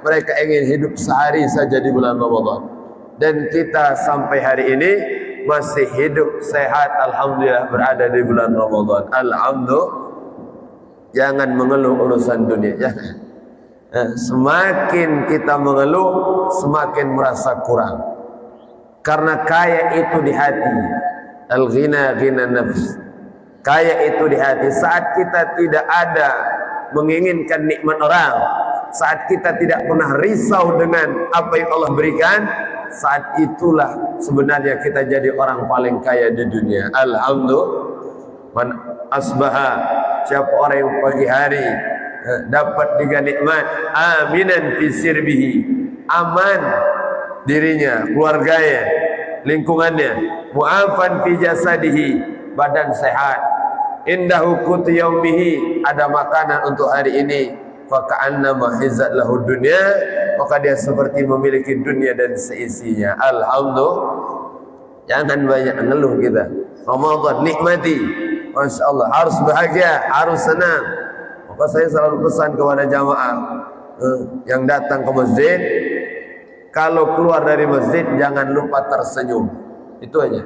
mereka ingin hidup sehari saja di bulan Ramadan. Dan kita sampai hari ini masih hidup sehat, alhamdulillah, berada di bulan Ramadan. Alhamdulillah. Jangan mengeluh urusan dunia, jangan. Semakin kita mengeluh, semakin merasa kurang. Karena kaya itu di hati. Al-ghina ghina nafs. Kaya itu di hati. Saat kita tidak ada menginginkan nikmat orang, saat kita tidak pernah risau dengan apa yang Allah berikan, saat itulah sebenarnya kita jadi orang paling kaya di dunia. Alhamdulillah. Man asbaha, siapa orang yang pagi hari dapat tiga nikmat, aminan fi sirbihi, aman dirinya, keluarganya, lingkungannya, mu'afan fi jasadihi, badan sehat, indahu qutu yaumihi, ada makanan untuk hari ini, fa ka'annama hizat lahu dunya, maka dia seperti memiliki dunia dan seisinya. Alhamdulillah. Jangan banyak ngeluh kita. Ramadan nikmati, Masya Allah, harus bahagia, harus senang. Maka saya selalu pesan kepada jamaah yang datang ke masjid, kalau keluar dari masjid jangan lupa tersenyum. Itu aja.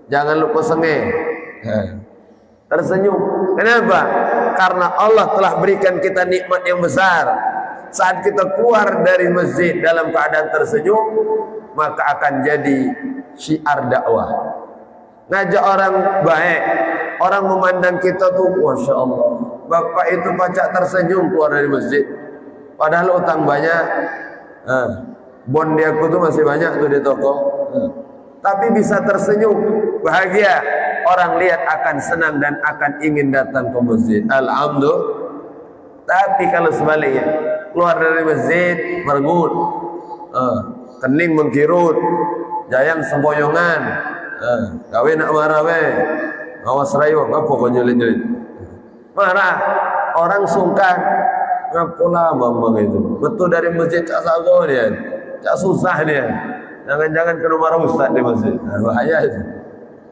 Jangan lupa sengih. Tersenyum. Kenapa? Karena Allah telah berikan kita nikmat yang besar. Saat kita keluar dari masjid dalam keadaan tersenyum, maka akan jadi syiar dakwah. Ngajak orang baik, orang memandang kita tuh, Masya Allah, bapak itu pacak tersenyum keluar dari masjid, padahal utang banyak, bon dia tuh masih banyak tuh di toko, tapi bisa tersenyum, bahagia, orang lihat akan senang dan akan ingin datang ke masjid. Alhamdulillah. Tapi kalau sebaliknya, keluar dari masjid merengut, kening mengkirut, jayang semboyongan, gawe nak marah we, awas rayu, apa kau nyelit-nyelit, marah, orang sungkan, ngapalah mamang itu, betul dari masjid cak sago dia, cak susah dia, jangan-jangan kena marah ustaz di masjid, bahaya itu,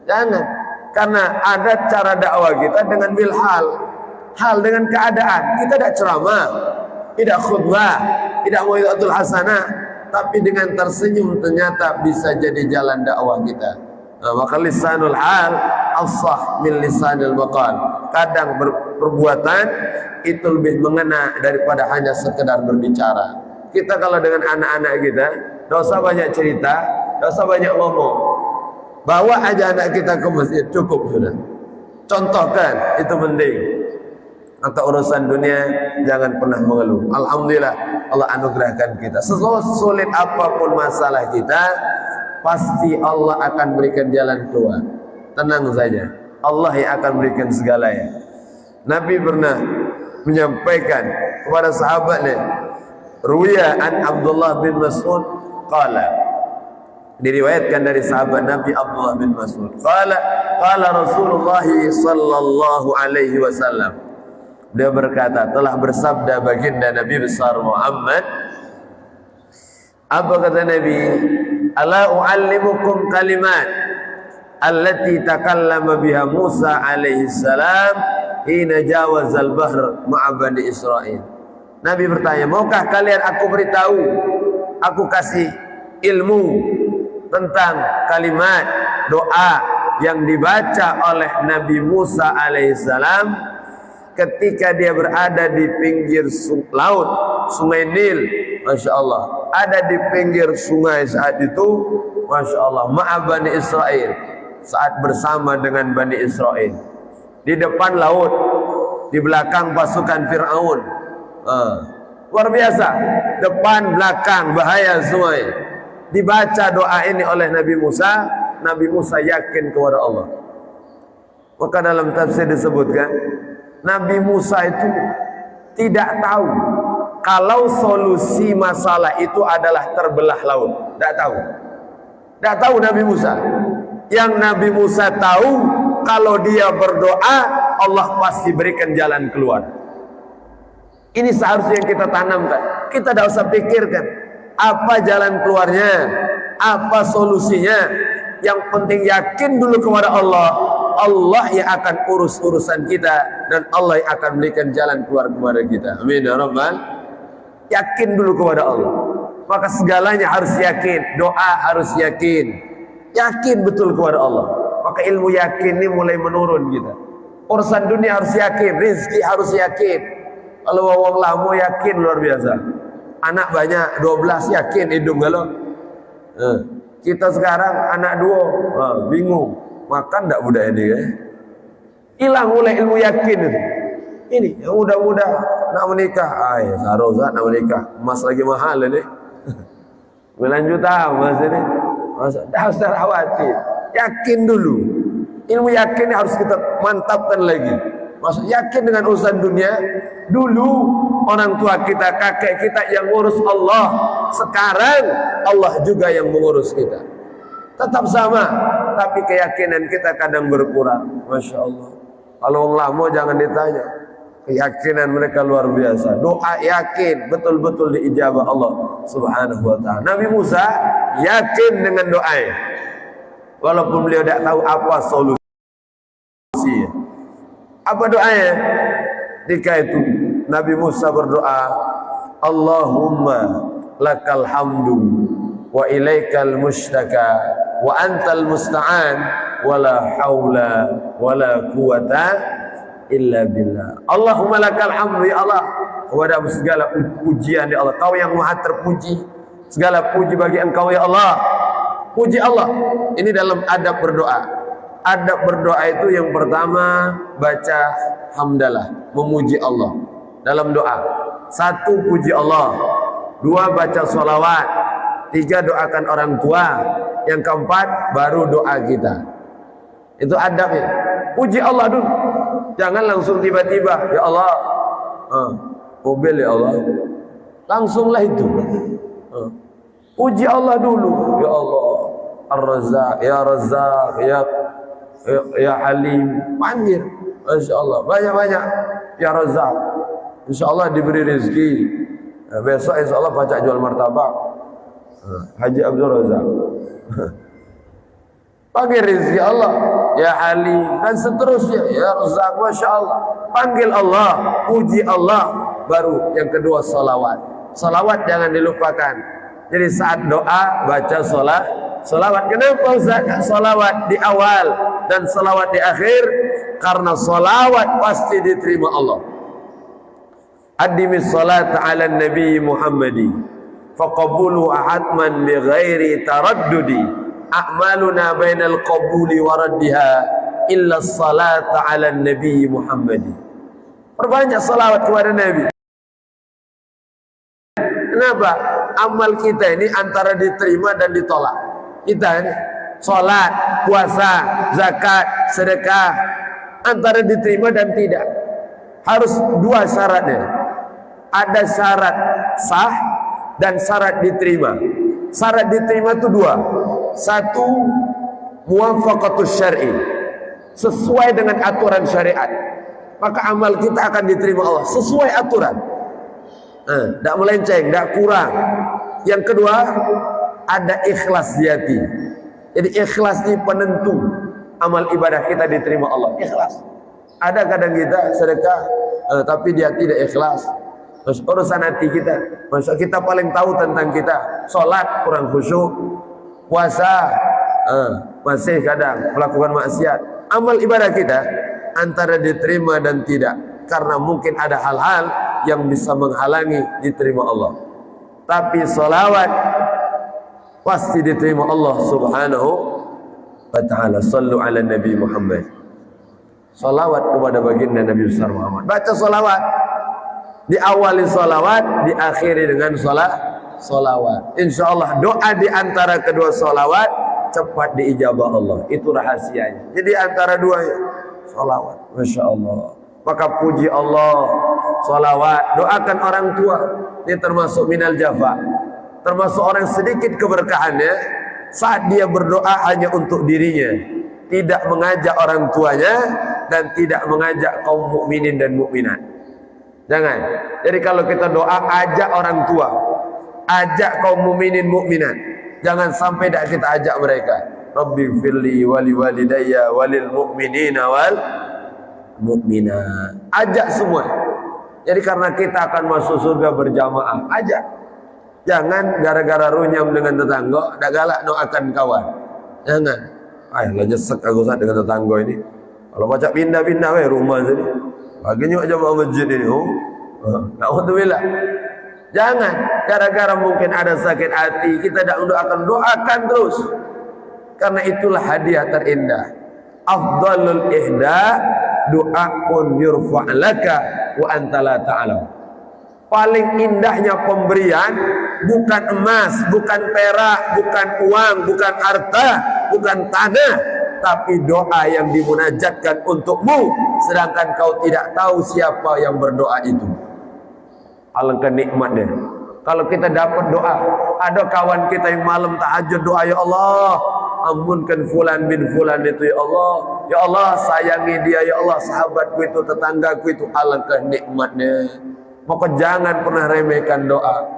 jangan, karena ada cara dakwah kita dengan bilhal, hal dengan keadaan, kita tidak ceramah, tidak khutbah, tidak mau'izatul hasanah, tapi dengan tersenyum ternyata bisa jadi jalan dakwah kita. Maka lisanul hal afsah min lisanil maqal. Kadang perbuatan itu lebih mengena daripada hanya sekedar berbicara. Kita kalau dengan anak-anak kita, tidak usah banyak cerita, tidak usah banyak ngomong. Bawa aja anak kita ke masjid, cukup sudah. Contohkan, itu penting. Maka urusan dunia jangan pernah mengeluh. Alhamdulillah Allah anugerahkan kita. Sesulit apapun masalah kita, pasti Allah akan berikan jalan keluar. Tenang saja, Allah yang akan berikan segalanya. Nabi pernah menyampaikan kepada sahabatnya, ruya an Abdullah bin Mas'ud qala, diriwayatkan dari sahabat Nabi Abdullah bin Mas'ud qala Rasulullah sallallahu alaihi wasallam, dia berkata, telah bersabda baginda Nabi besar Muhammad, apa kata Nabi? Ala u'allimukum kalimat allati takallama biha Musa alaihi salam hina jawazal bahr ma'a bani Israel. Nabi bertanya, maukah kalian aku beritahu, aku kasih ilmu tentang kalimat doa yang dibaca oleh Nabi Musa alaihi salam ketika dia berada di pinggir laut, sungai Nil. Masya Allah, ada di pinggir sungai saat itu, Masya Allah, ma'a Bani Israel, saat bersama dengan Bani Israel, di depan laut, di belakang pasukan Fir'aun. Luar biasa, depan belakang bahaya semuanya. Dibaca doa ini oleh Nabi Musa, Nabi Musa yakin kepada Allah. Maka dalam tafsir disebutkan, Nabi Musa itu tidak tahu kalau solusi masalah itu adalah terbelah laut. Tidak tahu. Tidak tahu Nabi Musa. Yang Nabi Musa tahu, kalau dia berdoa, Allah pasti berikan jalan keluar. Ini seharusnya yang kita tanamkan. Kita tidak usah pikirkan apa jalan keluarnya, apa solusinya. Yang penting yakin dulu kepada Allah. Allah yang akan urus urusan kita, dan Allah yang akan berikan jalan keluar kepada kita. Amin ya rabbal. Yakin dulu kepada Allah. Maka segalanya harus yakin, doa harus yakin. Yakin betul kepada Allah. Maka ilmu yakin ini mulai menurun kita. Urusan dunia harus yakin, rezeki harus yakin. Kalau wong lamo yakin luar biasa. Anak banyak 12 yakin hidung kalau. Kita sekarang anak 2 bingung. Makan enggak budak ini ya? Hilang mulai ilmu yakin itu. Ini yang muda-muda nak menikah, Saroza nak menikah, emas lagi mahal ini. 9 juta emas ini. Dah usah khawatir. Yakin dulu. Ilmu yakin harus kita mantapkan lagi. Maksud yakin dengan urusan dunia. Dulu orang tua kita, kakek kita yang ngurus Allah. Sekarang Allah juga yang mengurus kita. Tetap sama, tapi keyakinan kita kadang berkurang. Masya Allah. Kalau orang lama jangan ditanya. Keyakinan mereka luar biasa. Doa yakin betul-betul diijabah Allah Subhanahu wa ta'ala. Nabi Musa yakin dengan doanya. Walaupun beliau tidak tahu apa solusi. Apa doanya? Ketika itu Nabi Musa berdoa, Allahumma lakal hamdu wa ilaikal mushtaka wa antal musta'an wala hawla wala quwata illa billah. Allahumma lakal hamdu ya Allah. Kepada segala pujian ya Allah. Kau yang maha terpuji. Segala puji bagi Engkau ya Allah. Puji Allah. Ini dalam adab berdoa. Adab berdoa itu yang pertama baca hamdalah, memuji Allah dalam doa. 1 puji Allah, 2 baca sholawat, 3 doakan orang tua, yang keempat baru doa kita. Itu adabnya. Puji Allah dulu. Jangan langsung tiba-tiba, ya Allah, mobil ya Allah. Langsunglah itu. Puji Allah dulu, ya Allah. Ar-Razzaq, ya Razzaq, ya Halim, panggil. Masya Allah, banyak-banyak ya Razzaq. Insya Allah diberi rezeki. Besok insya Allah baca jual martabak. Haji Abdul Razzaq. Panggil rezeki Allah, ya Halim, dan seterusnya, ya Razzaq, Masya Allah. Panggil Allah, puji Allah. Baru yang kedua salawat. Salawat jangan dilupakan. Jadi saat doa baca salawat. Kenapa Ustaz? Salawat di awal dan salawat di akhir? Karena salawat pasti diterima Allah. Addimis salat ala Nabi Muhammadi faqabulu ahatman bi ghairi taraddudi a'maluna bainal qabuli wa raddiha illa salat ala Nabi Muhammadi. Perbanyak salawat kepada Nabi. Kenapa? Amal kita ini antara diterima dan ditolak. Kita ini salat, puasa, zakat, sedekah antara diterima dan tidak. Harus 2 syaratnya. Ada syarat sah dan syarat diterima. Syarat diterima itu 2. 1, muwafaqatus syar'i, sesuai dengan aturan syariat. Maka amal kita akan diterima Allah sesuai aturan. Tidak melenceng, tidak kurang. Yang kedua, ada ikhlas di hati. Jadi ikhlas ini penentu amal ibadah kita diterima Allah. Ikhlas. Ada kadang kita sedekah tapi dia tidak ikhlas. Terus urusan hati kita, masa kita paling tahu tentang kita. Salat kurang khusyuk, puasa masih kadang melakukan maksiat. Amal ibadah kita antara diterima dan tidak, karena mungkin ada hal-hal yang bisa menghalangi diterima Allah. Tapi salawat pasti diterima Allah Subhanahu wa ta'ala. Sallu ala Nabi Muhammad. Salawat kepada baginda Nabi besar Muhammad. Baca salawat. Diawali salawat, diakhiri dengan salawat. Insyaallah doa di antara kedua salawat cepat diijabah Allah. Itu rahasianya. Jadi antara duanya salawat. Masya Allah. Maka puji Allah, salawat, doakan orang tua. Ini termasuk minal jafa. Termasuk orang sedikit keberkahannya saat dia berdoa hanya untuk dirinya, tidak mengajak orang tuanya dan tidak mengajak kaum mukminin dan mukminat. Jangan. Jadi kalau kita doa, ajak orang tua, ajak kaum mukminin mukminat. Jangan sampai tidak kita ajak mereka. Rabbi firli wali walidayya walil mu'minina wal mukminat. Ajak semua. Jadi karena kita akan masuk surga berjamaah aja. Jangan gara-gara runyam dengan tetangga, dak galak doakan kawan. Jangan. Ayolah nyesek aku saat dengan tetangga ini. Kalau baca pindah-pindah rumah sini. Baginya aja mau masjid ini. Na'udzubillah. Jangan gara-gara mungkin ada sakit hati kita tidak doakan terus. Karena itulah hadiah terindah. Afdalul ihda du'aun yurfa' laka wa anta la ta'lam. Paling indahnya pemberian bukan emas, bukan perak, bukan uang, bukan harta, bukan tanah, tapi doa yang dimunajatkan untukmu sedangkan kau tidak tahu siapa yang berdoa itu. Alangkah nikmatnya kalau kita dapat doa. Ada kawan kita yang malam tahajud doa, ya Allah ampunkan fulan bin fulan itu, ya Allah, ya Allah sayangi dia, ya Allah sahabatku itu, tetanggaku itu. Alangkah nikmatnya. Maka jangan pernah remehkan doa.